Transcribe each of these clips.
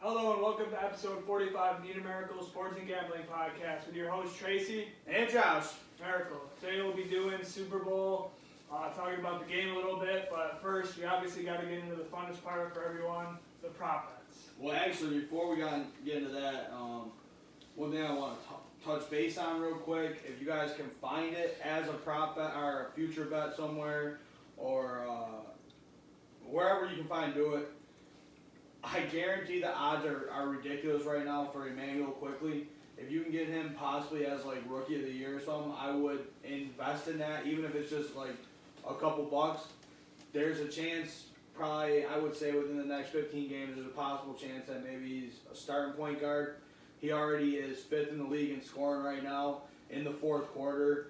Hello and welcome to episode 45 of the Numerical Sports and Gambling Podcast with your host Tracy and Josh. Miracle. Today we'll be doing Super Bowl, talking about the game a little bit, but first we obviously got to get into the funnest part for everyone, the prop bets. Well, actually, before we get into that, one thing I want to touch base on real quick, if you guys can find it as a prop bet or a future bet somewhere, or wherever you can find do it, I guarantee the odds are ridiculous right now for Emmanuel Quickly. If you can get him possibly as like rookie of the year or something, I would invest in that, even if it's just like a couple bucks. There's a chance, probably I would say within the next 15 games, there's a possible chance that maybe he's a starting point guard. He already is 5th in the league in scoring right now in the fourth quarter.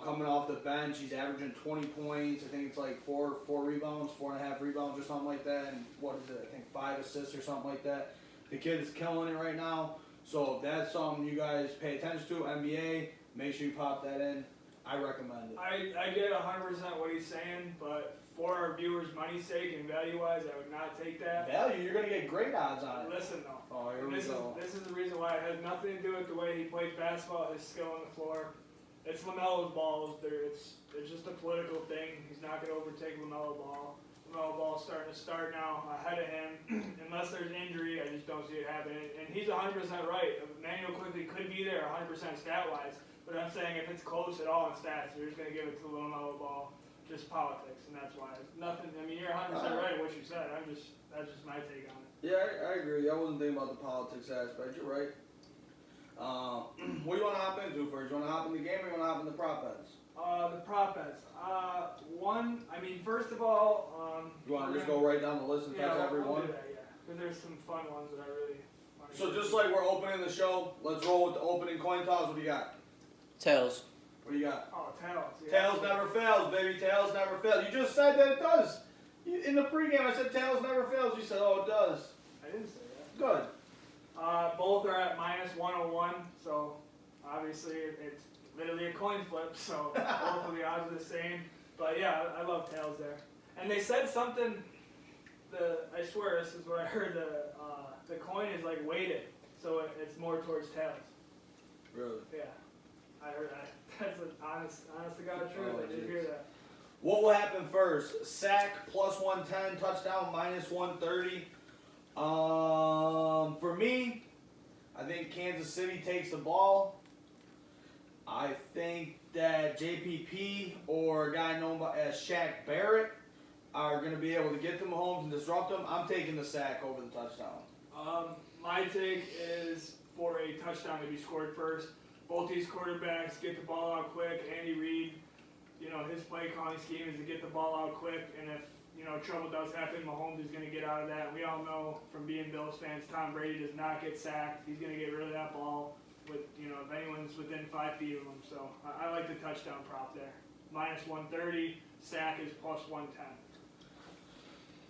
Coming off the bench, he's averaging 20 points. I think it's like four rebounds, 4.5 rebounds or something like that. And what is it? I think 5 assists or something like that. The kid is killing it right now. So if that's something you guys pay attention to, NBA, make sure you pop that in. I recommend it. I get 100% what he's saying, but for our viewers' money's sake and value-wise, I would not take that. Value, you're going to get great odds on it. Listen though, Oh, here we go. this is the reason why. It has nothing to do with the way he plays basketball, his skill on the floor. It's LaMelo's balls. It's just a political thing. He's not going to overtake LaMelo Ball. LaMelo Ball's starting to start now ahead of him. Unless there's injury, I just don't see it happening. And he's 100% right. Emmanuel Quickly could be there 100% stat-wise. But I'm saying if it's close at all in stats, you're just going to give it to LaMelo Ball. Just politics, and that's why. Nothing. I mean, you're 100% right in what you said. That's just my take on it. Yeah, I agree. I wasn't thinking about the politics aspect. You're right. What do you want to hop into first? You want to hop in the game or you want to hop in the prop bets? The prop bets. First of all, You want to just go right down the list and touch every I'll one? do that, yeah. Because there's some fun ones that I really want to So just like we're opening the show, let's roll with the opening coin toss. What do you got? Tails. What do you got? Oh, tails. Yeah. Tails never fails, baby. Tails never fails. You just said that it does. In the pregame, I said tails never fails. You said, oh, it does. I didn't say that. Good. Both are at minus 101, so obviously it's literally a coin flip, so both of the odds are the same. But yeah, I love tails there. And they said something, I swear this is what I heard, the coin is like weighted, so it's more towards tails. Really? Yeah, I heard that. That's an honest to God truth. Oh, I did geez. hear that. What will happen first? Sack plus 110, touchdown minus 130. For me, I think Kansas City takes the ball. I think that JPP or a guy known as Shaq Barrett are going to be able to get to Mahomes and disrupt him. I'm taking the sack over the touchdown. My take is for a touchdown to be scored first. Both these quarterbacks get the ball out quick. Andy Reid, his play calling scheme is to get the ball out quick, and if trouble does happen, Mahomes is going to get out of that. We all know from being Bills fans, Tom Brady does not get sacked. He's going to get rid of that ball with if anyone's within 5 feet of him. So I like the touchdown prop there. Minus 130, sack is plus 110.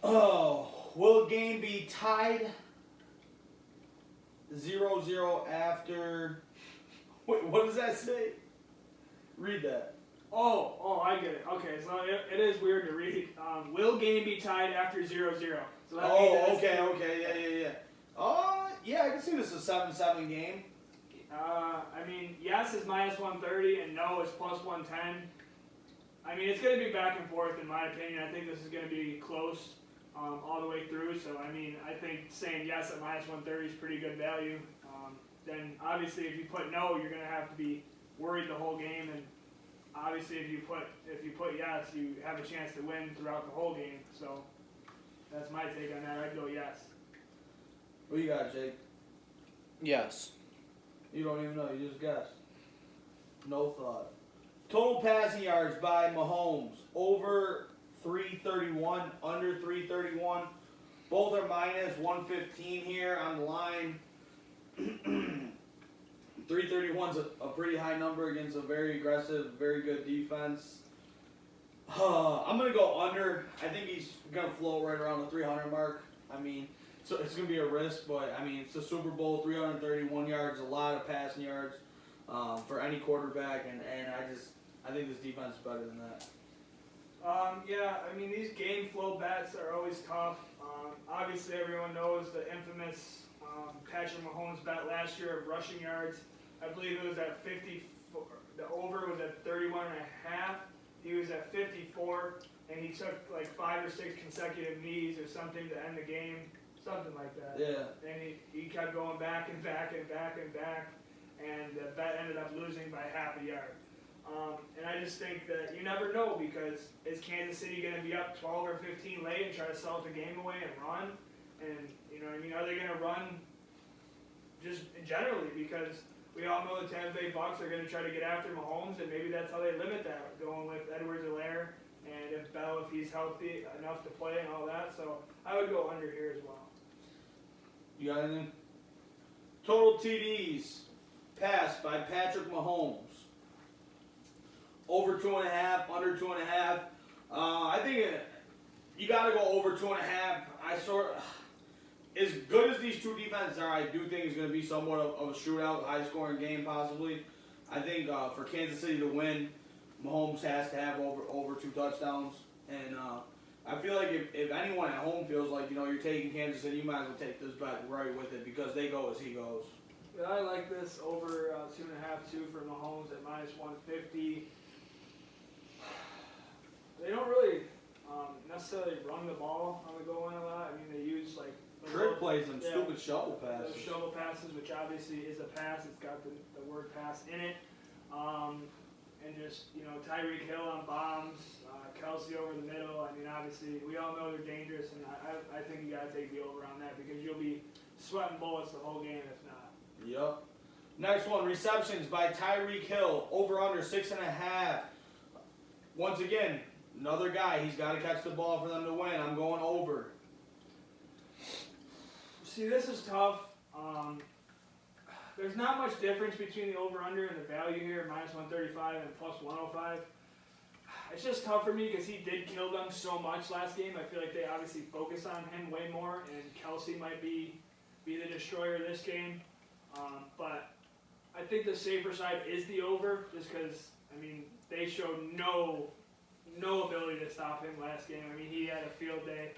Oh, will game be tied 0-0 after... Wait, what does that say? Read that. Oh, I get it. Okay, so it is weird to read. Will game be tied after 0-0? So that means Okay, yeah. Yeah, I can see this is a 7-7 game. Yes is minus 130 and no is plus 110. It's going to be back and forth in my opinion. I think this is going to be close all the way through. So, I think saying yes at minus 130 is pretty good value. Then, obviously, if you put no, you're going to have to be worried the whole game. And obviously, if you put yes, you have a chance to win throughout the whole game. So, that's my take on that. I'd go yes. What you got, Jake? Yes. You don't even know. You just guessed. No thought. Total passing yards by Mahomes. Over 331, under 331. Both are minus 115 here on the line. 331's a pretty high number against a very aggressive, very good defense. I'm going to go under. I think he's going to float right around the 300 mark. So it's going to be a risk, but, it's the Super Bowl, 331 yards, a lot of passing yards for any quarterback, and I think this defense is better than that. Yeah, I mean, these game flow bets are always tough. Obviously, everyone knows the infamous Patrick Mahomes bet last year of rushing yards. I believe it was at 54. The over was at 31 and a half. He was at 54, and he took like 5 or 6 consecutive knees or something to end the game, something like that. Yeah. And he kept going back and back and back and back, and the bet ended up losing by half a yard. And I just think that you never know, because is Kansas City going to be up 12 or 15 late and try to salt the game away and run? And, you know what I mean, are they going to run just generally? Because we all know the Tampa Bay Bucks are going to try to get after Mahomes, and maybe that's how they limit that, going with Edwards-Helaire, and if Bell, if he's healthy enough to play and all that. So I would go under here as well. You got anything? Total TDs passed by Patrick Mahomes. Over 2.5, under 2.5. I think you got to go over 2.5. As good as these two defenses are, I do think it's going to be somewhat of a shootout, high-scoring game possibly. I think for Kansas City to win, Mahomes has to have over 2 touchdowns. And I feel like if anyone at home feels like, you're taking Kansas City, you might as well take this bet right with it, because they go as he goes. Yeah, I like this over 2.5, 2 for Mahomes at -150. They don't really necessarily run the ball on the goal line a lot. I mean, they use like Trick plays them yeah, stupid shovel passes. those shovel passes, which obviously is a pass. It's got the word pass in it. And just, Tyreek Hill on bombs, Kelsey over the middle. I mean, obviously, we all know they're dangerous, and I think you got to take the over on that, because you'll be sweating bullets the whole game if not. Yep. Next one, receptions by Tyreek Hill, over under 6.5. Once again, another guy, he's got to catch the ball for them to win. I'm going over. See, this is tough. There's not much difference between the over-under and the value here, -135 and +105. It's just tough for me, because he did kill them so much last game. I feel like they obviously focus on him way more, and Kelsey might be the destroyer this game. But I think the safer side is the over, just because, I mean, they showed no ability to stop him last game. I mean, he had a field day.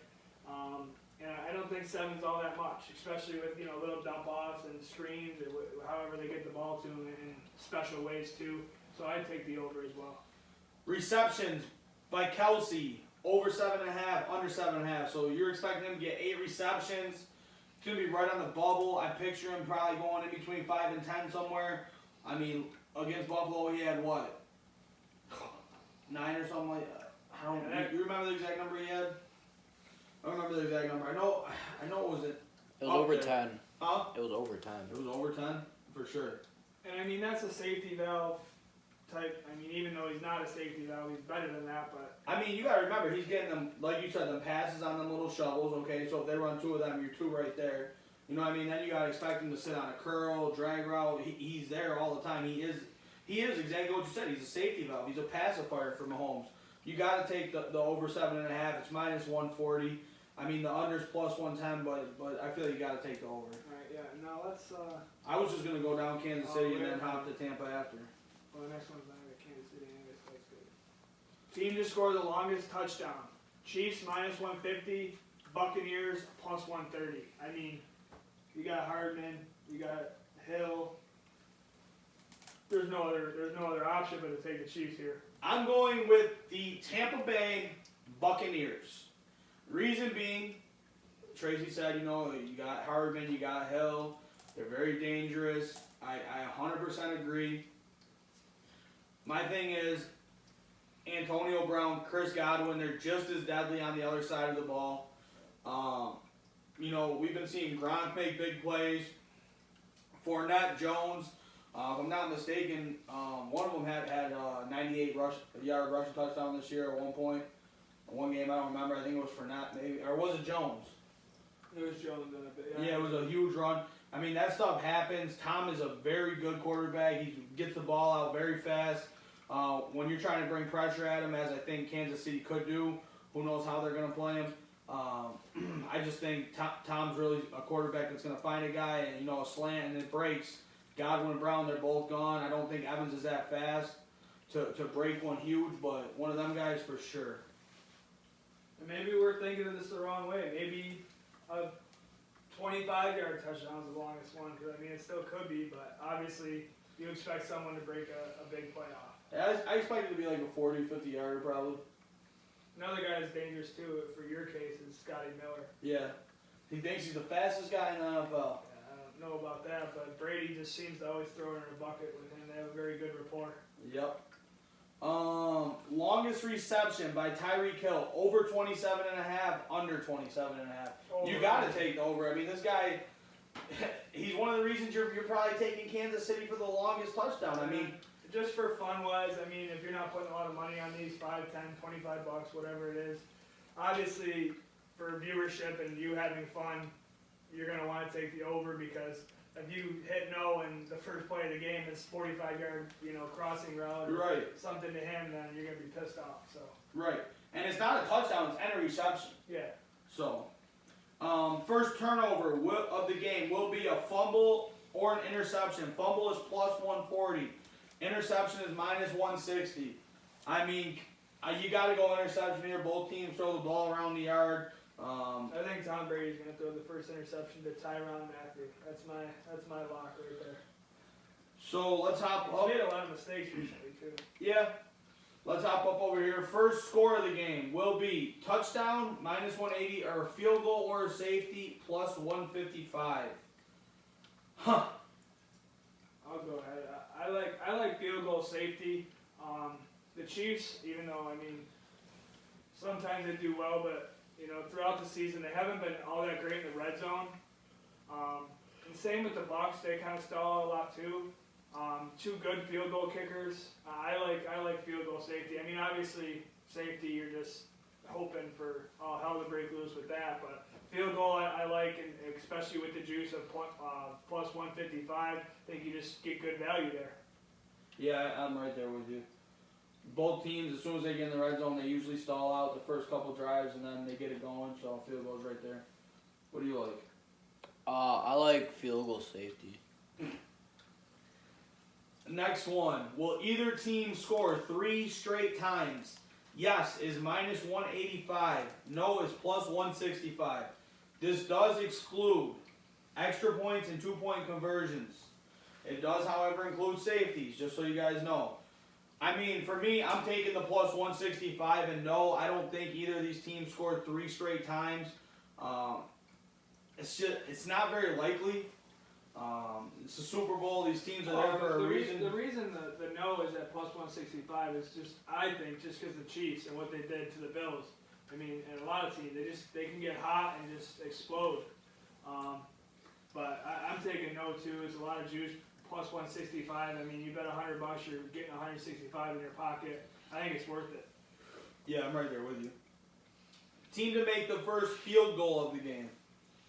And I don't think 7's all that much, especially with, little dump offs and screens, or however they get the ball to him in special ways too. So I'd take the over as well. Receptions by Kelsey, over 7.5, under 7.5. So you're expecting him to get 8 receptions. It's going to be right on the bubble. I picture him probably going in between 5 and 10 somewhere. I mean, against Buffalo, he had what? 9 or something like that. You remember the exact number he had? I don't remember the exact number. I know it was It was over there. 10. Huh? It was over 10. It was over 10? For sure. And I mean, that's a safety valve type. I mean, even though he's not a safety valve, he's better than that. But I mean, you got to remember, he's getting them, like you said, them passes on them little shovels, okay? So if they run 2 of them, you're 2 right there. You know what I mean? Then you got to expect him to sit on a curl, drag route. He's there all the time. He is exactly what you said. He's a safety valve. He's a pacifier for Mahomes. You got to take the over 7.5. It's -140. I mean, the under's +110, but I feel like you got to take the over. all right, yeah. Now let's. I was just going to go down Kansas City and then hop to Tampa after. Well, the next one's not at Kansas City. I guess that's good. Team to score the longest touchdown. Chiefs -150. Buccaneers +130. I mean, you got Hardman, you got Hill. There's no other option but to take the Chiefs here. I'm going with the Tampa Bay Buccaneers. Reason being, Tracy said, you got Hardman, you got Hill. They're very dangerous. I 100% agree. My thing is, Antonio Brown, Chris Godwin, they're just as deadly on the other side of the ball. We've been seeing Gronk make big plays. Fournette, Jones, if I'm not mistaken, one of them had a 98-yard rushing touchdown this year at one point. One game, I don't remember. I think it was Fournette, maybe, or was it Jones? It was Jones in a bit. Yeah, it was a huge run. I mean, that stuff happens. Tom is a very good quarterback. He gets the ball out very fast. When you're trying to bring pressure at him, as I think Kansas City could do, who knows how they're going to play him. I just think Tom's really a quarterback that's going to find a guy and, a slant and it breaks. Godwin and Brown, they're both gone. I don't think Evans is that fast to break one huge, but one of them guys for sure. And maybe we're thinking of this the wrong way. Maybe a 25-yard touchdown is the longest one, because I mean it still could be, but obviously you expect someone to break a big play off. Yeah, I expect it to be like a 40, 50 yarder probably. Another guy that's dangerous too, for your case, is Scotty Miller. Yeah. He thinks he's the fastest guy in the NFL. Yeah, I don't know about that, but Brady just seems to always throw it in a bucket with him. They have a very good rapport. Yep. Longest reception by Tyreek Hill, over 27.5, under 27.5. You gotta take the over. I mean, this guy, he's one of the reasons you're probably taking Kansas City for the longest touchdown. I mean, just for fun wise, I mean, if you're not putting a lot of money on these, 5, 10, 25 bucks, whatever it is, obviously for viewership and you having fun, you're going to want to take the over, because if you hit no and the first play of the game is 45-yard, crossing route or right, something to him, then you're going to be pissed off. So right. And it's not a touchdown, it's any reception. yeah. So, first turnover of the game will be a fumble or an interception. Fumble is plus 140. Interception is minus 160. I mean, you got to go interception here. Both teams throw the ball around the yard. I think Tom Brady's going to throw the first interception to Tyrann Mathieu. That's my lock right there. So let's hop up. He's made a lot of mistakes recently too. Yeah. Let's hop up over here. First score of the game will be touchdown, minus 180, or field goal or safety, plus 155. Huh. I'll go ahead. I like field goal safety. The Chiefs, even though I mean sometimes they do well, but throughout the season they haven't been all that great in the red zone. And same with the Bucs, they kind of stall a lot too. Two good field goal kickers. I like field goal safety. I mean, obviously safety, you're just hoping for all hell to break loose with that, but field goal I like, and especially with the juice of plus 155, I think you just get good value there. Yeah, I'm right there with you. Both teams, as soon as they get in the red zone, they usually stall out the first couple drives, and then they get it going, so field goal's right there. What do you like? I like field goal safety. Next one. Will either team score 3 straight times? Yes is minus 185. No is plus 165. This does exclude extra points and 2-point conversions. It does, however, include safeties, just so you guys know. I mean, for me, I'm taking the plus 165, and no, I don't think either of these teams scored 3 straight times. It's not very likely. It's a Super Bowl. These teams are there for a reason. The reason the no is at plus 165 is just, I think, just because the Chiefs and what they did to the Bills. I mean, and a lot of teams, they can get hot and just explode. But I'm taking no too. It's a lot of juice. Plus 165. I mean, you bet $100, you're getting 165 in your pocket. I think it's worth it. Yeah, I'm right there with you. Team to make the first field goal of the game.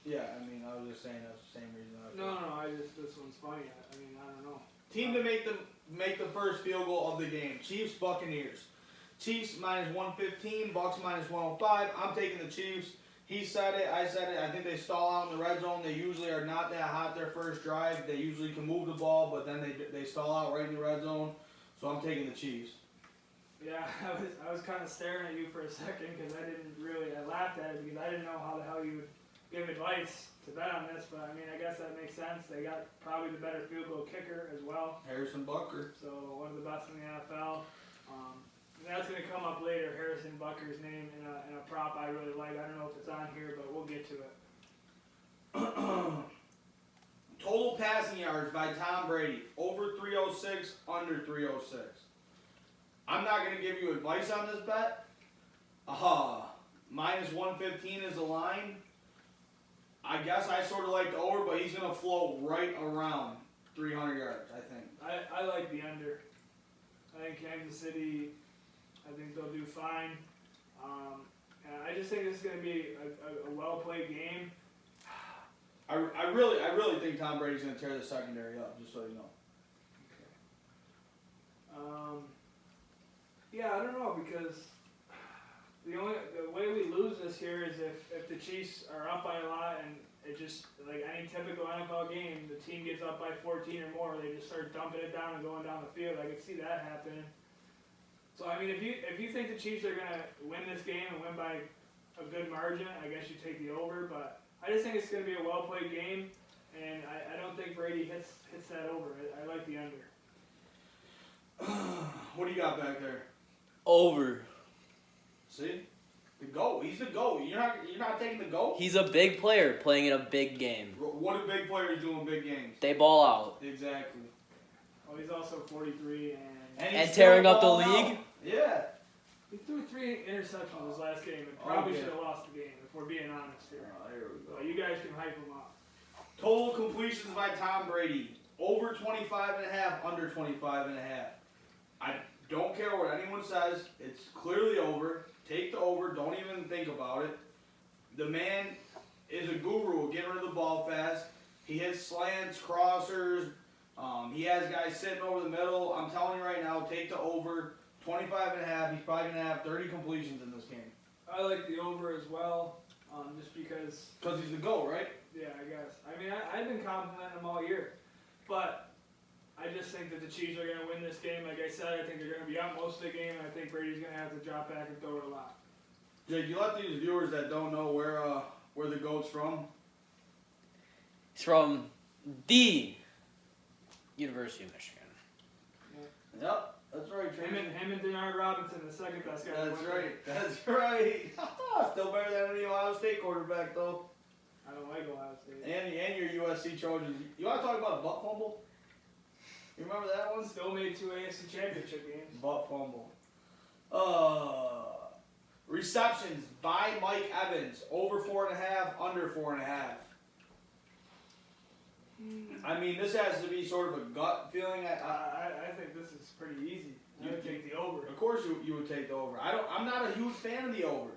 Yeah, I mean, I was just saying that's the same reason. This one's funny. I mean, I don't know. Team to make the first field goal of the game. Chiefs, Buccaneers. Chiefs minus 115, Bucks minus 105. I'm taking the Chiefs. He said it, I said it. I think they stall out in the red zone. They usually are not that hot their first drive. They usually can move the ball, but then they stall out right in the red zone. So I'm taking the Chiefs. Yeah, I was kind of staring at you for a second because I laughed at it because I didn't know how the hell you would give advice to bet on this, but I mean, I guess that makes sense. They got probably the better field goal kicker as well. Harrison Butker. So one of the best in the NFL. And that's going to come up later, Harrison Butker's name in a prop I really like. I don't know if it's on here, but we'll get to it. Total passing yards by Tom Brady. Over 306, under 306. I'm not going to give you advice on this bet. Minus 115 is the line. I guess I sort of like the over, but he's going to float right around 300 yards, I think. I like the under. I think Kansas City, I think they'll do fine. And I just think this is going to be a well-played game. I really think Tom Brady's going to tear the secondary up, just so you know. Yeah, I don't know, because the way we lose this here is if the Chiefs are up by a lot, and it just, like any typical NFL game, the team gets up by 14 or more, they just start dumping it down and going down the field. I could see that happening. So I mean, if you think the Chiefs are gonna win this game and win by a good margin, I guess you take the over. But I just think it's going to be a well played game, and I don't think Brady hits that over. I like the under. What do you got back there? Over. See, the GOAT. He's the GOAT. You're not taking the GOAT. He's a big player playing in a big game. What do big players do in big games? They ball out. Exactly. Oh, he's also 43 And he's tearing still up the balling league? out. Yeah. he threw 3 interceptions his last game and Oh, probably yeah. should have lost the game if we're being honest here. Here we go. But you guys can hype him up. Total completions by Tom Brady. Over 25.5, under 25.5. I don't care what anyone says. It's clearly over. Take the over. Don't even think about it. The man is a guru of getting rid of the ball fast. He hits slants, crossers. He has guys sitting over the middle. I'm telling you right now, take the over. 25.5. He's probably going to have 30 completions in this game. I like the over as well, just because. Because he's the GOAT, right? Yeah, I guess. I mean, I've been complimenting him all year, but I just think that the Chiefs are going to win this game. Like I said, I think they're going to be out most of the game, and I think Brady's going to have to drop back and throw it a lot. Jake, you let these viewers that don't know where the GOAT's from. He's from the University of Michigan. Yep, that's right, Tracy. Him and Denard Robinson, the second best guy. That's right. That's right. Still better than any Ohio State quarterback, though. I don't like Ohio State. And your USC Trojans. You want to talk about a butt fumble? You remember that one? Still made 2 AFC championship games. Butt fumble. Receptions by Mike Evans. Over 4.5, under 4.5. I mean, this has to be sort of a gut feeling. I think this is pretty easy. I would take the over. Of course you would take the over. I'm not a huge fan of the over.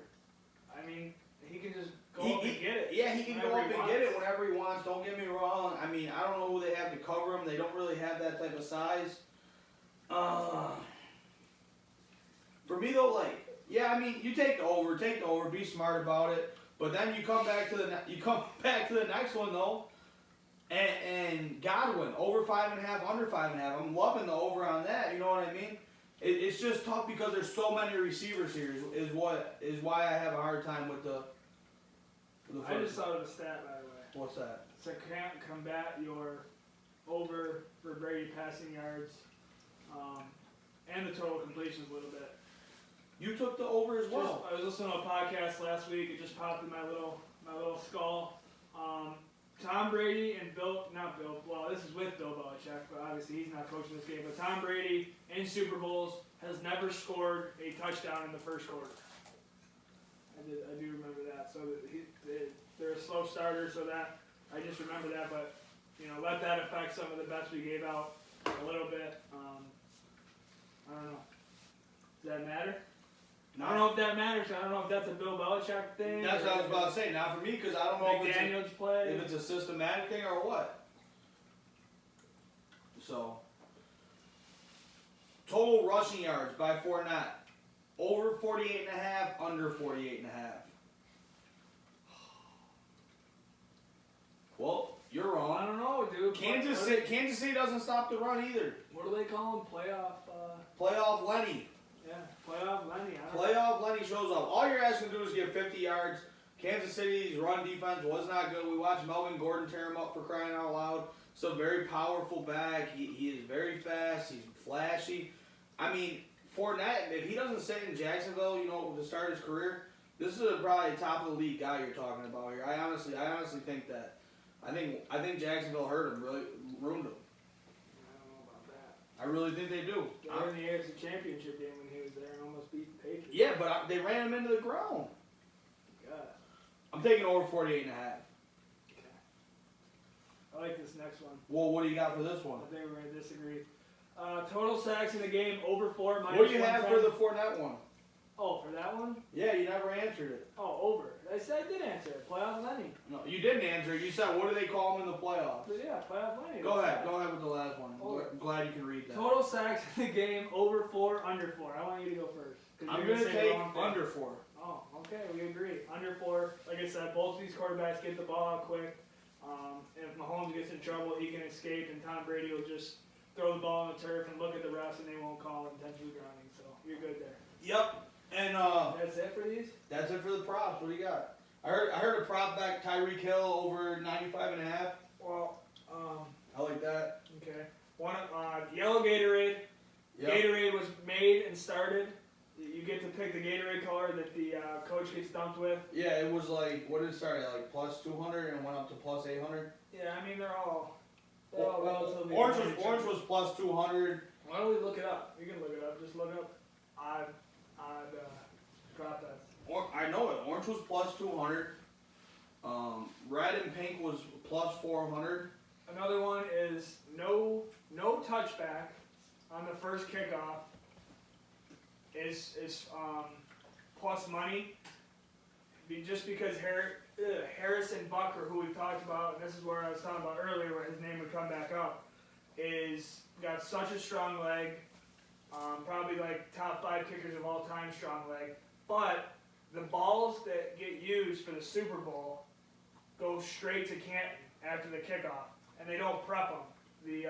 I mean, he can just go up and get it. Yeah, he can go whenever up he and get wants. it whenever he wants. Don't get me wrong. I mean, I don't know who they have to cover him. They don't really have that type of size. For me though, like, yeah, I mean, you take the over, be smart about it. But then you come back to the next one though, and Godwin over 5.5, under 5.5. I'm loving the over on that. You know what I mean? It's just tough because there's so many receivers here. Is why I have a hard time with the. I just thought of a stat, by the way. What's that? To combat your over for Brady passing yards, and the total completions a little bit. You took the over as well. I was listening to a podcast last week. It just popped in my little skull. Tom Brady and well, this is with Bill Belichick, but obviously he's not coaching this game. But Tom Brady in Super Bowls has never scored a touchdown in the first quarter. I do remember that. So they're a slow starter, so that I just remember that. But let that affect some of the bets we gave out a little bit. I don't know. Does that matter? I don't know if that matters. I don't know if that's a Bill Belichick thing. That's what I was about to say. Not for me, because I don't know if McDaniels play. if it's a systematic thing or what. So, total rushing yards by Fournette. Over 48.5, under 48.5. Well, you're I wrong. don't know, dude. Kansas City doesn't stop the run either. What do they call him? Playoff. Playoff Lenny. Yeah, playoff Lenny. I don't know. Playoff Lenny shows up. All you're asking to do is get 50 yards. Kansas City's run defense was not good. We watched Melvin Gordon tear him up for crying out loud. It's a very powerful back. He is very fast. He's flashy. I mean, Fournette, if he doesn't sit in Jacksonville, to start his career, this is probably top of the league guy you're talking about here. I honestly think that. I think Jacksonville hurt him, really ruined him. I don't know about that. I really think they do. They were in the AFC Championship game when he was there and almost beat the Patriots. Yeah, but they ran him into the ground. God. I'm taking over 48.5. Okay. I like this next one. Well, what do you got for this one? I think we're going to disagree. Total sacks in the game, over 4, minus What do you have for 110. the Fournette one? Oh, for that one? Yeah, you never answered it. Oh, over. I said I did answer it. Playoff Lenny. No, you didn't answer it. You said, what do they call him in the playoffs? But yeah, playoff Lenny. Go ahead with the last one. Over. I'm glad you can read that. Total sacks in the game, over 4, under 4. I want you to go first. 'Cause I'm you're going to say the take wrong thing. under 4. Oh, okay, we agree. Under 4. Like I said, both of these quarterbacks get the ball out quick. And if Mahomes gets in trouble, he can escape, and Tom Brady will just throw the ball on the turf and look at the refs, and they won't call intentional grounding. So you're good there. Yep. And That's it for these? that's it for the props. What do you got? I heard a prop back Tyreek Hill over 95.5. Well, I like that. okay. One yellow Gatorade. Yep. Gatorade was made and started. You get to pick the Gatorade color that the coach gets dumped with. Yeah, it was like, what did it start at? Like plus 200 and went up to plus 800. Yeah, I mean they're all relatively. Orange minor was changes. plus 200. Why don't we look it up? You can look it up. Just look up odd prop bets. I know it. Orange was plus 200. Red and pink was plus 400. Another one is no touchback on the first kickoff is plus money. Just because Harrison Bucker, who we've talked about, and this is where I was talking about earlier, where his name would come back up, is got such a strong leg, probably like top 5 kickers of all time strong leg. But the balls that get used for the Super Bowl go straight to Canton after the kickoff, and they don't prep them. The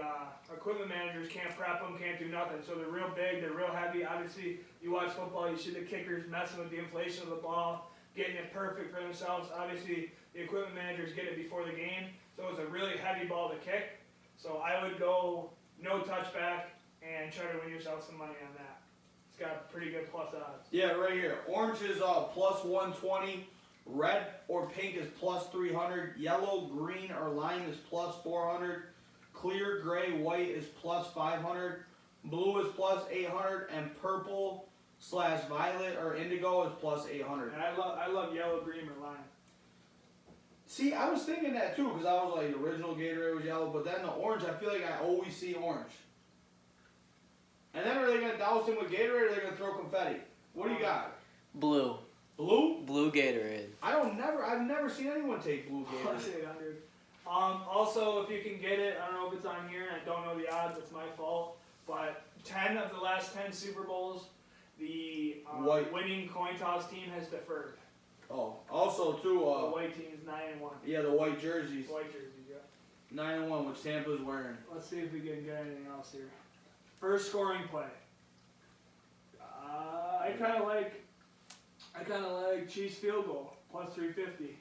equipment managers can't prep them, can't do nothing. So they're real big, they're real heavy. Obviously, you watch football, you see the kickers messing with the inflation of the ball, getting it perfect for themselves. Obviously, the equipment managers get it before the game, so it's a really heavy ball to kick. So I would go no touchback and try to win yourself some money on that. It's got pretty good plus odds. Yeah, right here. Orange is plus 120. Red or pink is plus 300. Yellow, green, or lime is plus 400. Clear, gray, white is plus 500. Blue is plus 800. And purple/violet or indigo is plus 800. And I love yellow, green, or lime. See, I was thinking that too, because I was like, the original Gatorade was yellow, but then the orange, I feel like I always see orange. And then are they going to douse him with Gatorade or are they going to throw confetti? What do you got? Blue. Blue? Blue Gatorade. I've never seen anyone take blue Gatorade. 800. Also, if you can get it, I don't know if it's on here, and I don't know the odds, it's my fault, but 10 of the last 10 Super Bowls, the White. winning coin toss team has deferred. Oh, also too, The white team is 9-1. yeah, the white jerseys. White jerseys, yeah. 9-1, which Tampa's wearing. Let's see if we can get anything else here. First scoring play. I kind of like Chiefs field goal, plus 350.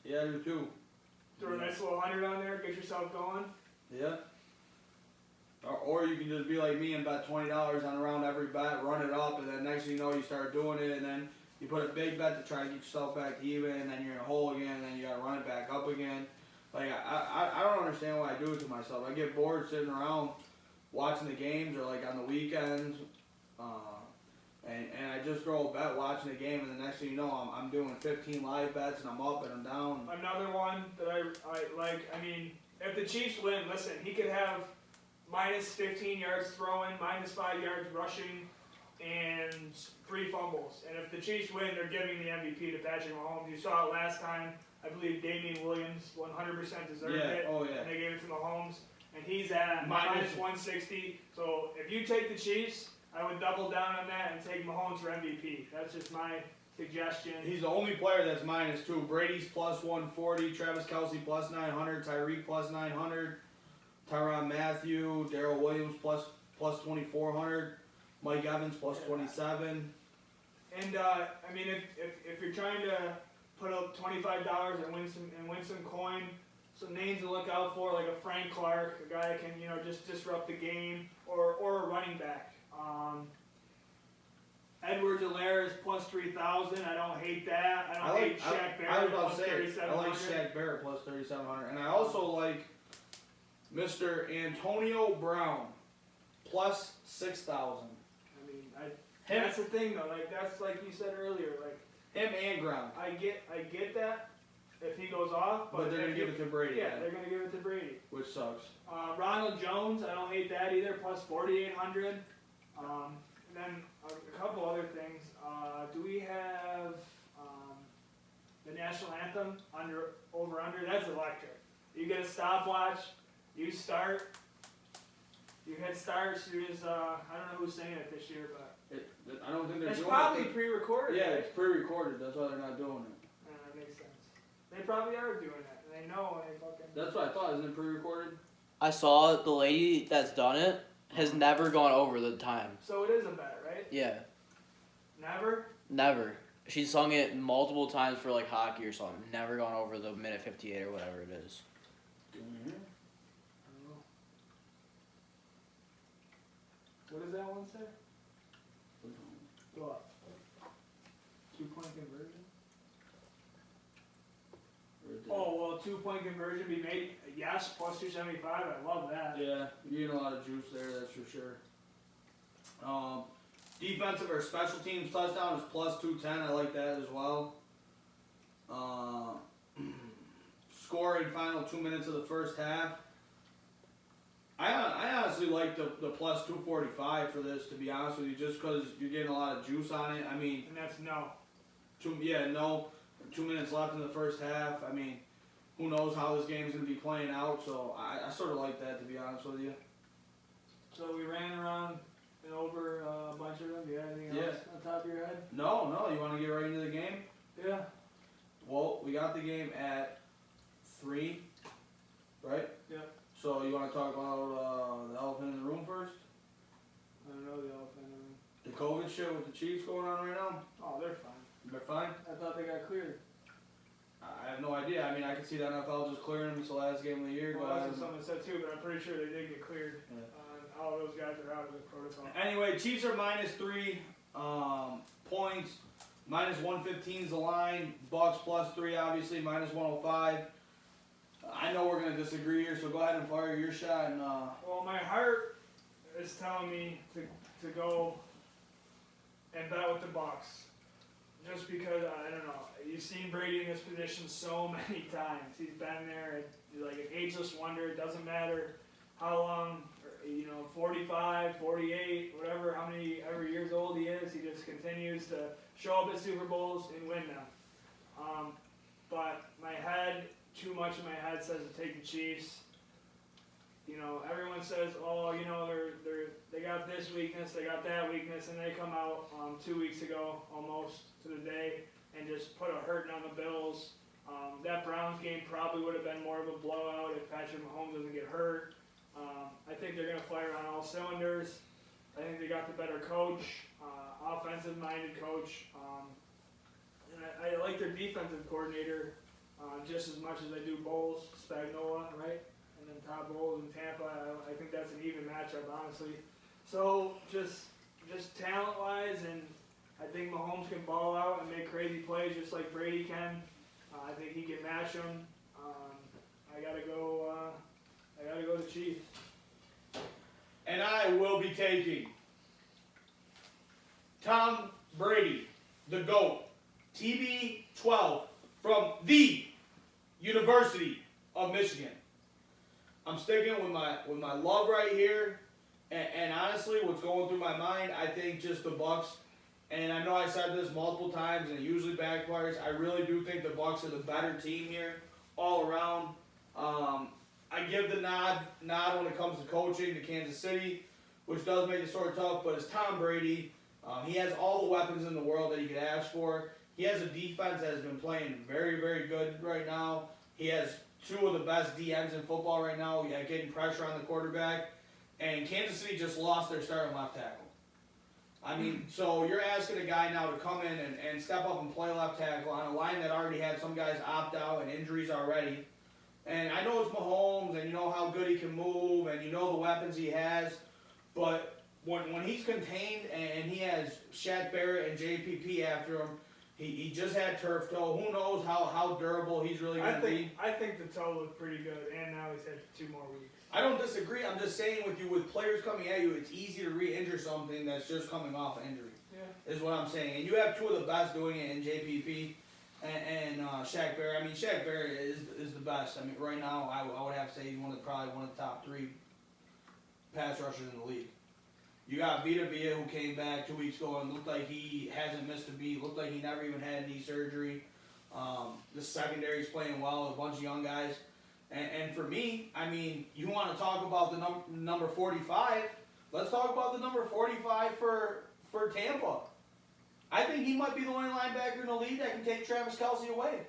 Yeah, I do too. Throw a nice little 100 on there, get yourself going. Yeah. Or you can just be like me and bet $20 on around every bet, run it up, and then next thing you know, you start doing it, and then you put a big bet to try to get yourself back even, and then you're in a hole again, and then you gotta run it back up again. Like, I don't understand why I do it to myself. I get bored sitting around watching the games or like on the weekends, and I just throw a bet watching the game, and the next thing you know, I'm doing 15 live bets, and I'm up and I'm down. Another one that I like, I mean, if the Chiefs win, listen, he could have minus 15 yards throwing, minus 5 yards rushing, and 3 fumbles. And if the Chiefs win, they're giving the MVP to Patrick Mahomes. You saw it last time. I believe Damian Williams 100% deserved it. Oh yeah. And they gave it to Mahomes. And he's at minus 160. So if you take the Chiefs, I would double down on that and take Mahomes for MVP. That's just my suggestion. He's the only player that's -2. Brady's plus 140, Travis Kelce plus 900, Tyreek plus 900, Tyrann Mathieu, Darrell Williams plus 2400, Mike Evans plus 27. And I mean, if you're trying to put up $25 and win some coin, some names to look out for, like a Frank Clark, a guy that can just disrupt the game, or a running back. Edwards-Helaire is plus 3,000. I don't hate that. I don't hate Shaq Barrett I was about plus to say, I 3,700. like Shaq Barrett plus 3,700, and I also like Mr. Antonio Brown plus 6,000. I mean, that's the thing though. Like that's like you said earlier. Like Him and Brown, I get that if he goes off, but they're gonna if give it to Brady. Yeah, they're gonna give it to Brady. Which sucks. Ronald Jones, I don't hate that either, plus 4,800. And then a couple other things. Do we have the national anthem over under? That's electric. You get a stopwatch. You start. You hit start. You just I don't know who's saying it this year, but I don't think they're it's doing probably it. pre-recorded. Yeah, right? it's pre-recorded. That's why they're not doing it. That makes sense. They probably are doing it. They know when they fucking. That's what I thought. Isn't it pre-recorded? I saw the lady that's done it, has never gone over the time. So it is a bet, right? Yeah, Never? never. She's sung it multiple times for like hockey or something. Never gone over the minute 58 or whatever it is. What does that one say? Go up. 2-point conversion? Oh, will a 2-point conversion be made? Yes, plus 275. I love that. Yeah, you get a lot of juice there, that's for sure. Defensive or special teams touchdown is plus 210. I like that as well. Scoring final 2 minutes of the first half. I honestly like the plus 245 for this, to be honest with you, just because you're getting a lot of juice on it. I mean, And that's no. 2 minutes left in the first half. I mean, who knows how this game's going to be playing out, so I sort of like that, to be honest with you. So we ran around and over a bunch of them. Do you have anything Yeah. else on top of your head? No, you want to get right into the game? Yeah. Well, we got the game at 3, right? Yeah. So you want to talk about the elephant in the room first? I don't know the elephant in the room. The COVID shit with the Chiefs going on right now? Oh, they're fine. They're fine? I thought they got cleared. I have no idea. I mean, I could see the NFL just clearing them. It's the last game of the year. Well, but that's what someone said too, but I'm pretty sure they did get cleared. Yeah. All those guys are out of the protocol. Anyway, Chiefs are -3 points. -115 is the line. Bucks +3, obviously, -105. I know we're going to disagree here, so go ahead and fire your shot. And Well, my heart is telling me to go and bet with the Bucks, just because I don't know. You've seen Brady in this position so many times. He's been there, like an ageless wonder. It doesn't matter how long, 45, 48, whatever, how many ever years old he is. He just continues to show up at Super Bowls and win them. But my head, too much of my head says to take the Chiefs. Everyone says, oh, they got this weakness, they got that weakness, and they come out 2 weeks ago, almost to the day, and just put a hurting on the Bills. That Browns game probably would have been more of a blowout if Patrick Mahomes doesn't get hurt. I think they're going to fire on all cylinders. I think they got the better coach, offensive-minded coach. And I like their defensive coordinator just as much as I do Bowles, Spagnuolo, right? And then Todd Bowles in Tampa. I think that's an even matchup, honestly. So just talent-wise, and I think Mahomes can ball out and make crazy plays just like Brady can. I think he can match them. I gotta go the Chiefs. And I will be taking Tom Brady, the GOAT, TB12 from the University of Michigan. I'm sticking with my love right here, and honestly, what's going through my mind, I think just the Bucks. And I know I said this multiple times, and it usually backfires. I really do think the Bucks are the better team here, all around. I give the nod when it comes to coaching to Kansas City, which does make it sort of tough. But it's Tom Brady. He has all the weapons in the world that he could ask for. He has a defense that has been playing very, very good right now. He has 2 of the best DMs in football right now, getting pressure on the quarterback. And Kansas City just lost their starting left tackle. I mean, so you're asking a guy now to come in and step up and play left tackle on a line that already had some guys opt out and injuries already. And I know it's Mahomes, and you know how good he can move, and you know the weapons he has. But when he's contained and he has Shaq Barrett and JPP after him, he just had turf toe. Who knows how durable he's really going to be. I think the toe looked pretty good, and now he's had 2 more weeks. I don't disagree. I'm just saying with players coming at you, it's easy to re-injure something that's just coming off an injury. Yeah. Is what I'm saying. And you have 2 of the best doing it in JPP and Shaq Barrett. I mean, Shaq Barrett is the best. I mean, right now, I would have to say he's probably one of the top 3 pass rushers in the league. You got Vita Vea, who came back 2 weeks ago and looked like he hasn't missed a beat. Looked like he never even had knee surgery. The secondary's playing well with a bunch of young guys. And for me, I mean, you want to talk about the number 45. Let's talk about the number 45 for Tampa. I think he might be the only linebacker in the league that can take Travis Kelce away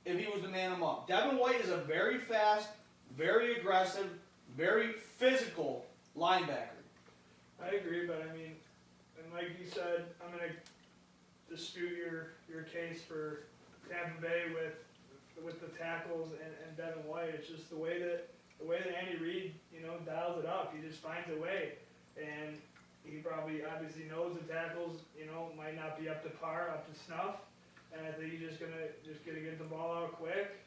if he was to man him up. Devin White is a very fast, very aggressive, very physical linebacker. I agree, but I mean, and like you said, I'm gonna dispute your case for Tampa Bay with the tackles and Devin White. It's just the way that Andy Reid, dials it up. He just finds a way, and he probably obviously knows the tackles, might not be up to par, up to snuff, and I think he's just gonna get the ball out quick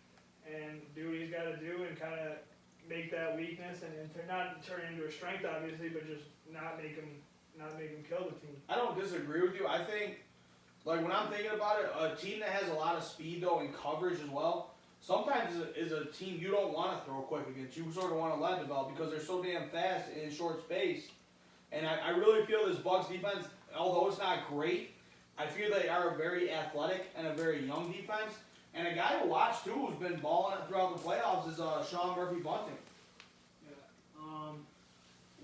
and do what he's got to do and kind of make that weakness and not turn it into a strength, obviously, but just not make him kill the team. I don't disagree with you. I think, like, when I'm thinking about it, a team that has a lot of speed, though, and coverage as well, sometimes is a team you don't want to throw quick against. You sort of want to let develop because they're so damn fast in short space. And I really feel this Bucs defense, although it's not great, I feel they are a very athletic and a very young defense. And a guy to watch, too, who's been balling it throughout the playoffs is Sean Murphy-Bunting. Yeah.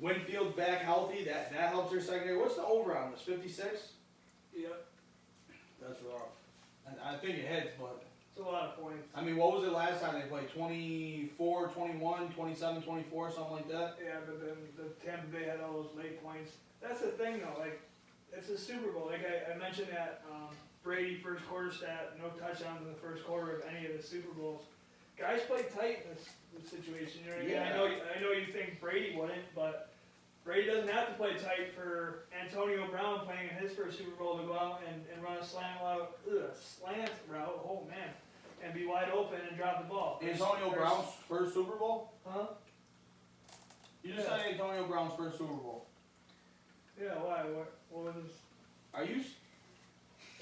Winfield's back healthy. That helps their secondary. What's the over on this? 56? Yep. That's rough. I think it hits, but It's a lot of points. I mean, what was it last time they played? 24, 21, 27, 24, something like that? Yeah, but then the Tampa Bay had all those late points. That's the thing, though. Like, it's a Super Bowl. Like I mentioned that Brady first quarter stat, no touchdowns in the first quarter of any of the Super Bowls. Guys play tight in this situation. You know what I mean? Yeah. I know you think Brady wouldn't, but Brady doesn't have to play tight for Antonio Brown playing in his first Super Bowl to go out and run a slant route. Oh man, and be wide open and drop the ball. Antonio Brown's first Super Bowl? Huh? You just Yeah. said Antonio Brown's first Super Bowl. Yeah. Why? What was his? Are you?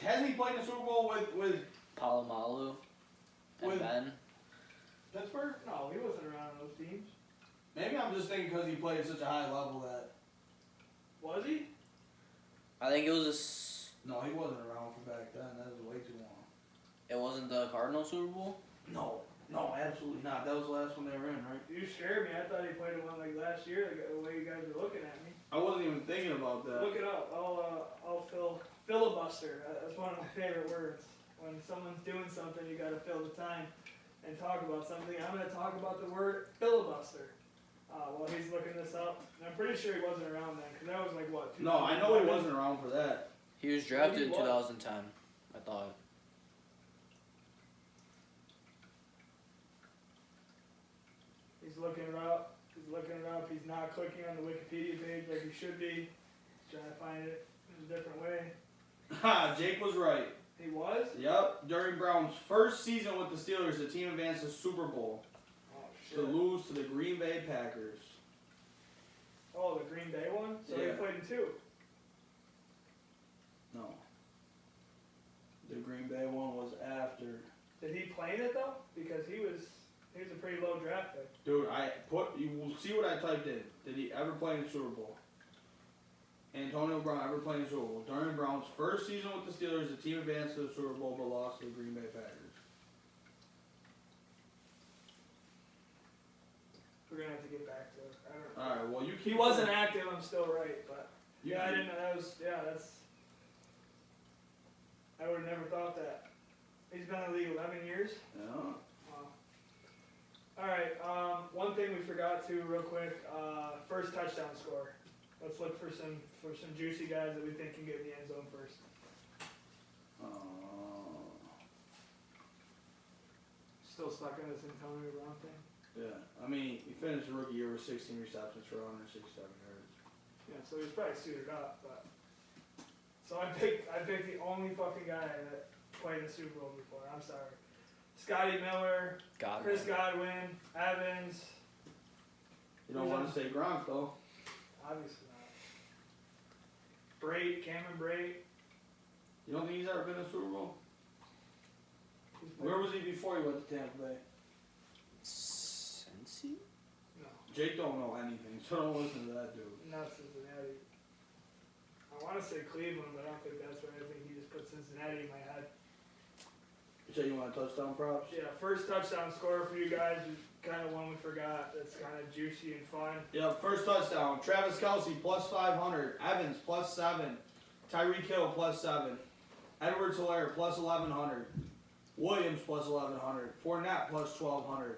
Hasn't he played in a Super Bowl with Palomalu and With- Ben. Pittsburgh? No, he wasn't around those teams. Maybe I'm just thinking because he played at such a high level that. Was he? I think it was No, he wasn't around for back then. That was way too long. it wasn't the Cardinals Super Bowl. No, absolutely not. That was the last one they were in, right? You scared me. I thought he played in one like last year. The way you guys were looking at me. I wasn't even thinking about that. Look it up. I'll filibuster. That's one of my favorite words. When someone's doing something, you got to fill the time and talk about something. I'm going to talk about the word filibuster. While he's looking this up, and I'm pretty sure he wasn't around then, because that was like what? No, I know he wasn't around for that. He was drafted in Maybe he was. 2010. I thought. He's looking it up. He's not clicking on the Wikipedia page like he should be. He's trying to find it in a different way. Ha! Jake was right. He was? Yep. During Brown's first season with the Steelers, the team advanced to Super Bowl Oh, to shit. lose to the Green Bay Packers. Oh, the Green Bay one? So he Yeah. played in two. No. The Green Bay one was after. Did he play in it though? Because he was a pretty low draft pick. Dude, you will see what I typed in. Did he ever play in the Super Bowl? Antonio Brown ever played in the Super Bowl? During Brown's first season with the Steelers, the team advanced to the Super Bowl but lost to the Green Bay Packers. We're gonna have to get back to it. I don't know. Alright, well you keep He wasn't active, I'm still right, but you yeah, I keep- didn't know I would have never thought that. He's been in the league 11 years. Yeah. Wow. Alright, one thing we forgot to real quick, first touchdown score. Let's look for some juicy guys that we think can get in the end zone first. Still stuck in this Antonio Brown thing? Yeah. I mean, he finished the rookie year with 16 receptions for 167 yards. Yeah, so he's probably suited up, but. So I picked the only fucking guy that played in the Super Bowl before. I'm sorry. Scotty Miller, Chris Godwin, Evans. You don't want to say Gronk though. Obviously not. Cameron Brate. You don't think he's ever been in a Super Bowl? He's played- Where was he before he went to Tampa Bay? Cincy? No, Jake don't know anything, so don't listen to that dude. not Cincinnati. I want to say Cleveland, but I don't think that's right. I think he just put Cincinnati in my head. You say you want a touchdown props? Yeah, first touchdown scorer for you guys is kind of one we forgot. That's kind of juicy and fun. Yep, first touchdown. Travis Kelce plus 500. Evans plus 7. Tyreek Hill plus 7. Edwards-Helaire plus 1100. Williams plus 1100. Fournette plus 1200.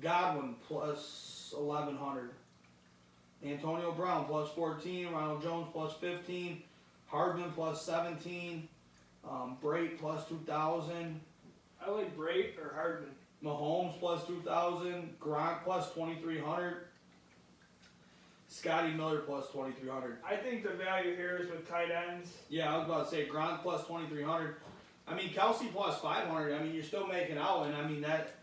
Godwin plus 1100. Antonio Brown plus 14, Ronald Jones plus 15, Hardman plus 17, Brate plus 2,000, I like Brate or Hardman. Mahomes plus 2,000, Gronk plus 2,300, Scotty Miller plus 2,300. I think the value here is with tight ends. Yeah, I was about to say Gronk plus 2,300. I mean, Kelsey plus 500. I mean, you're still making out, and I mean that.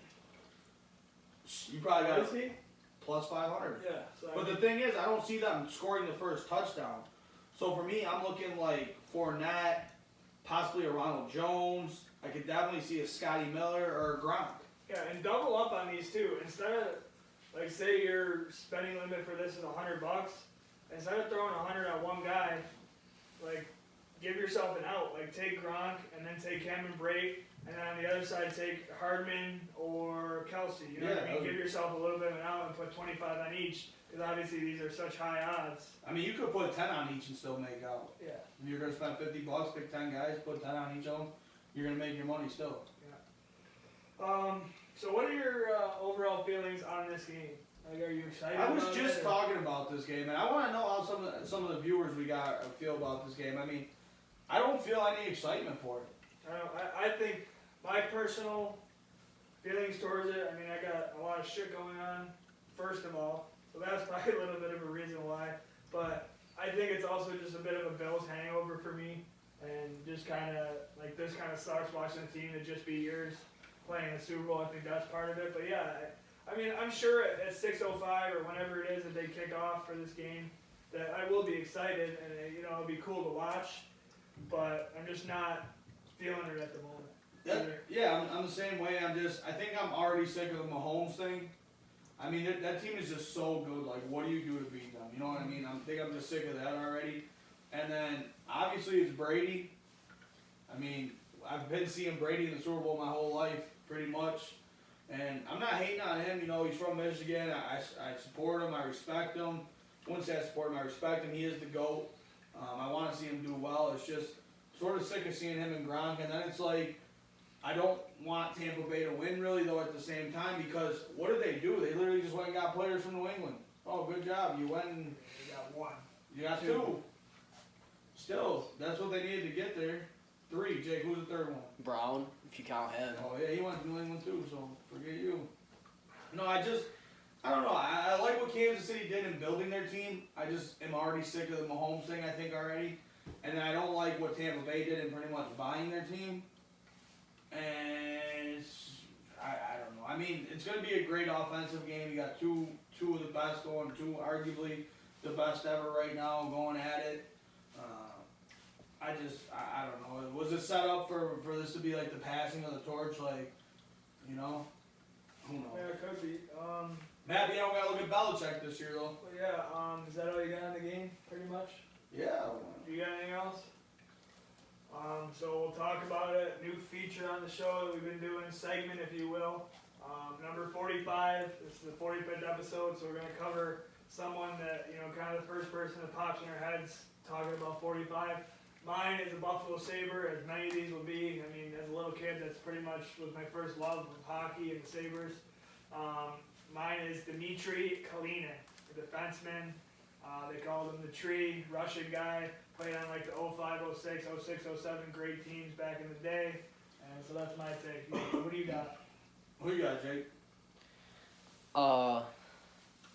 You probably got What is he? plus 500. Yeah. So But the thing is, I don't see them scoring the first touchdown. So for me, I'm looking like Fournette, possibly a Ronald Jones. I could definitely see a Scotty Miller or a Gronk. yeah, and double up on these too. Instead of like say your spending limit for this is $100, instead of throwing 100 at one guy, like give yourself an out. Like take Gronk and then take Cameron Brate, and then on the other side take Hardman or Kelsey. You know what I Yeah, mean? Give yourself a little bit of an out and put 25 on each, because obviously these are such high odds. I mean, you could put 10 on each and still make out. Yeah. If you're gonna spend $50, pick 10 guys, put 10 on each of them. You're gonna make your money still. So what are your overall feelings on this game? Like, are you excited? I was about just it, or- talking about this game, and I want to know how some of the viewers we got feel about this game. I mean, I don't feel any excitement for it. I think my personal feelings towards it, I mean, I got a lot of shit going on, first of all, so that's probably a little bit of a reason why, but I think it's also just a bit of a Bills hangover for me, and just kind of, like, this kind of sucks watching a team that just be years playing the Super Bowl. I think that's part of it, but yeah, I mean, I'm sure at 6:05 or whenever it is that they kick off for this game, that I will be excited, and, you know, it'll be cool to watch, but I'm just not feeling it at the moment. Yeah, I'm the same way. I think I'm already sick of the Mahomes thing. I mean, that team is just so good. Like, what do you do to beat them? You know what I mean? I think I'm just sick of that already. And then, obviously, it's Brady. I mean, I've been seeing Brady in the Super Bowl my whole life, pretty much. And I'm not hating on him. You know, he's from Michigan. I support him. I respect him. I wouldn't say I support him. I respect him. He is the GOAT. I want to see him do well. It's just sort of sick of seeing him and Gronk. And then it's like, I don't want Tampa Bay to win, really, though, at the same time, because what did they do? They literally just went and got players from New England. Oh, good job. You went and You got one. you got two. Still, that's what they needed to get there. 3. Jake, who's the third one? Brown, if you count him. Oh, yeah, he went to New England, too, so forget you. No, I don't know. I like what Kansas City did in building their team. I just am already sick of the Mahomes thing, I think, already. And then I don't like what Tampa Bay did in pretty much buying their team. And I don't know. I mean, it's going to be a great offensive game. You got two of the best going, arguably the best ever right now going at it. I don't know. Was it set up for this to be like the passing of the torch? Like, you know? Who knows? Yeah, it could be. Matt, you don't got to look at Belichick this year, though. But yeah, is that all you got in the game, pretty much? Yeah. You got anything else? So we'll talk about it. New feature on the show that we've been doing, segment, if you will. Number 45. This is the 45th episode, so we're going to cover someone that, you know, kind of the first person that pops in our heads talking about 45. Mine is a Buffalo Sabre, as many of these will be. I mean, as a little kid, that's pretty much was my first love of hockey and the Sabres. Mine is Dmitry Kalinin, the defenseman. They called him the Tree, Russian guy, played on like the 05, 06, 06, 07 great teams back in the day. And so that's my take. What do you got? Who you got, Jake?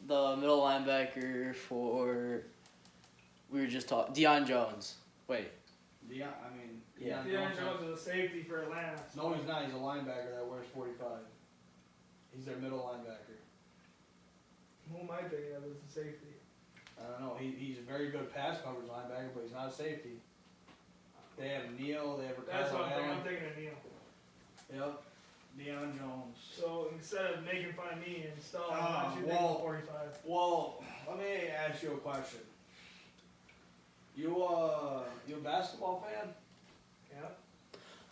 The middle linebacker for, we were just talking, Deion Jones. Wait. Deion Jones is a safety for Atlanta. No, he's not. He's a linebacker that wears 45. He's their middle linebacker. Who am I thinking of as a safety? I don't know. He's a very good pass coverage linebacker, but he's not a safety. They have Neal. They have That's Ricardo what I'm Allen. thinking of Neil. Yep. Deion Jones. So instead of making fun of me and Stall, why don't you well- think of 45? Well, let me ask you a question. You a basketball fan? Yeah.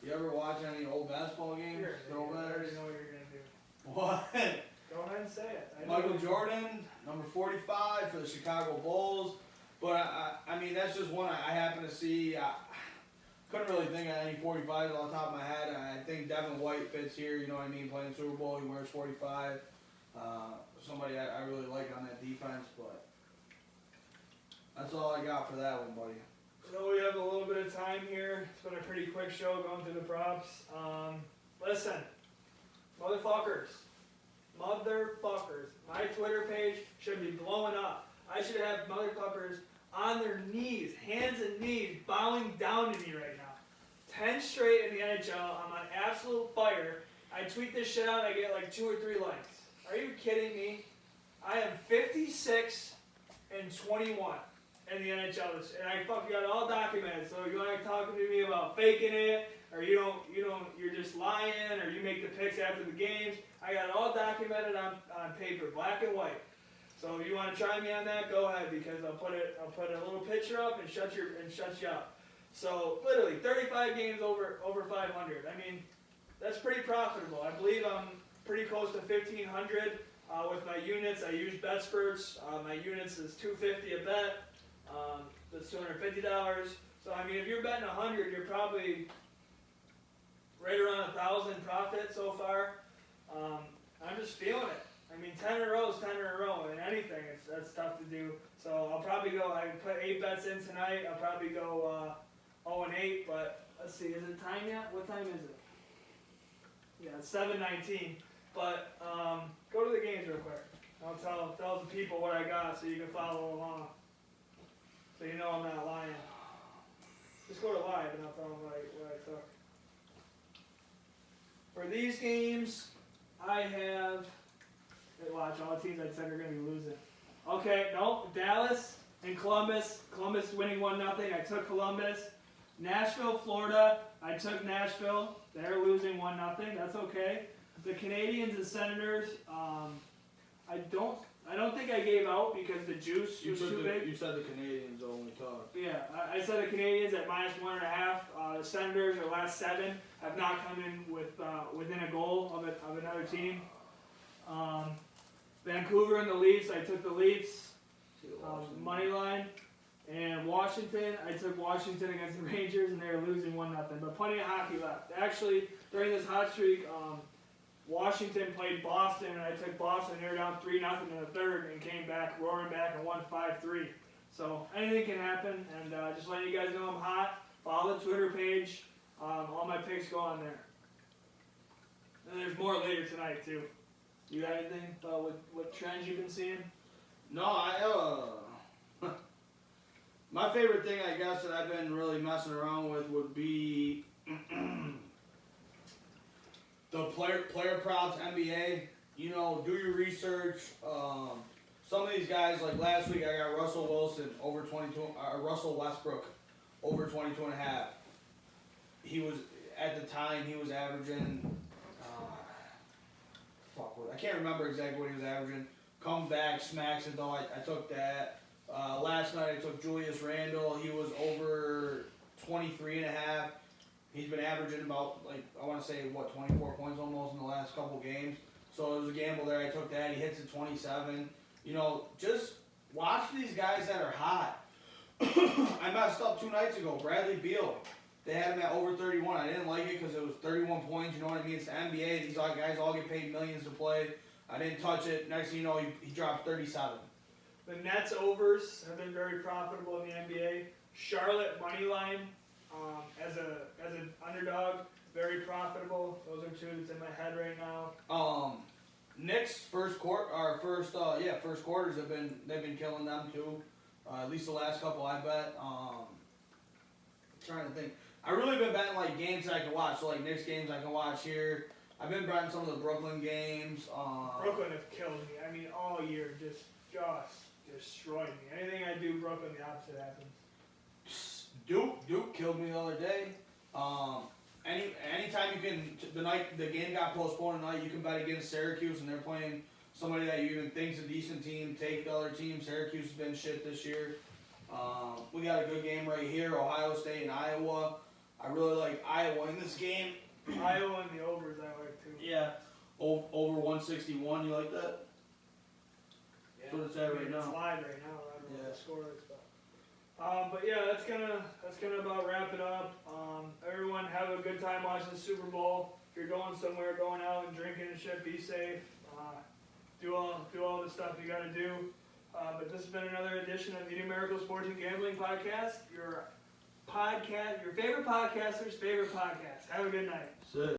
You ever watch any old basketball games? Here, I already Throwbacks? know what you're going to do. What? Go ahead and say it. I know Michael what- Jordan, number 45 for the Chicago Bulls. But I mean, that's just one I happen to see. I couldn't really think of any 45s on the top of my head. I think Devin White fits here, you know what I mean, playing Super Bowl, he wears 45. Somebody I really like on that defense, but That's all I got for that one, buddy. So we have a little bit of time here. It's been a pretty quick show going through the props. Listen, motherfuckers, my Twitter page should be blowing up. I should have motherfuckers on their knees, hands and knees, bowing down to me right now. 10 straight in the NHL. I'm on absolute fire. I tweet this shit out, I get like 2 or 3 likes. Are you kidding me? I am 56 and 21 in the NHL, and I fucking got it all documented. So you ain't talking to me about faking it, or you're just lying, or you make the picks after the games. I got it all documented on paper, black and white. So if you want to try me on that, go ahead, because I'll put a little picture up and shut you up. So literally 35 games over 500. I mean, that's pretty profitable. I believe I'm pretty close to 1,500 with my units. I use BetSperts. My units is $250 a bet. That's $250. So I mean, if you're betting 100, you're probably right around 1,000 profit so far. I'm just feeling it. I mean, 10 in a row is 10 in a row, and anything, that's tough to do. So I'll probably go, I put 8 bets in tonight. I'll probably go 0-8, but let's see, is it time yet? What time is it? Yeah, it's 7:19. But go to the games real quick. I'll tell the people what I got so you can follow along. So you know I'm not lying. Just go to live and I'll tell them what I took. For these games, I have, watch, all the teams I said are going to be losing. Okay, no, Dallas and Columbus. Columbus winning 1-0. I took Columbus. Nashville, Florida. I took Nashville. They're losing 1-0. That's okay. The Canadians and Senators. I don't think I gave out because the juice was too big. You said the Canadians only talk. Yeah, I said the Canadians at -1.5. The Senators, their last 7, have not come in with within a goal of another team. Vancouver and the Leafs, I took the Leafs. Money line. And Washington, I took Washington against the Rangers, and they're losing 1-0. But plenty of hockey left. Actually, during this hot streak, Washington played Boston, and I took Boston. They were down 3-0 in the third, and came back, roaring back, and won 5-3. So anything can happen, and just letting you guys know I'm hot. Follow the Twitter page. All my picks go on there. And there's more later tonight too. You got anything about what trends you've been seeing? No, my favorite thing, I guess, that I've been really messing around with would be the player props, NBA. You know, do your research. Some of these guys, like last week, I got Russell Wilson over 22. Russell Westbrook over 22.5. He was at the time he was averaging. I can't remember exactly what he was averaging. Come back, smacks it though. I took that. Last night I took Julius Randle. He was over 23.5. He's been averaging about, like, I want to say, 24 points almost in the last couple games. So it was a gamble there. I took that. He hits at 27. You know, just watch these guys that are hot. I messed up 2 nights ago. Bradley Beal. They had him at over 31. I didn't like it because it was 31 points. You know what I mean? It's the NBA. These guys all get paid millions to play. I didn't touch it. Next thing you know, he dropped 37. The Nets overs have been very profitable in the NBA. Charlotte money line as an underdog, very profitable. Those are 2 that's in my head right now. Knicks first quarters they've been killing them too. At least the last couple I bet. Trying to think. I really been betting like games that I can watch. So like Knicks games I can watch here. I've been betting some of the Brooklyn games. Brooklyn have killed me. I mean, all year just destroyed me. Anything I do, Brooklyn, the opposite happens. Duke killed me the other day. Anytime you can, the game got postponed tonight, you can bet against Syracuse, and they're playing somebody that you even think's a decent team. Take the other team. Syracuse has been shit this year. We got a good game right here, Ohio State and Iowa. I really like Iowa in this game. Iowa and the overs I like too. Yeah. Over 161, you like that? Yeah. That's what it's at right now. It's live right now. I don't know what Yeah. the score is, but yeah, that's gonna about wrap it up. Everyone have a good time watching the Super Bowl. If you're going somewhere, going out and drinking and shit, be safe. Do all the stuff you gotta do. But this has been another edition of the Numerical Sports and Gambling Podcast. Your favorite podcaster's favorite podcast. Have a good night. That's it.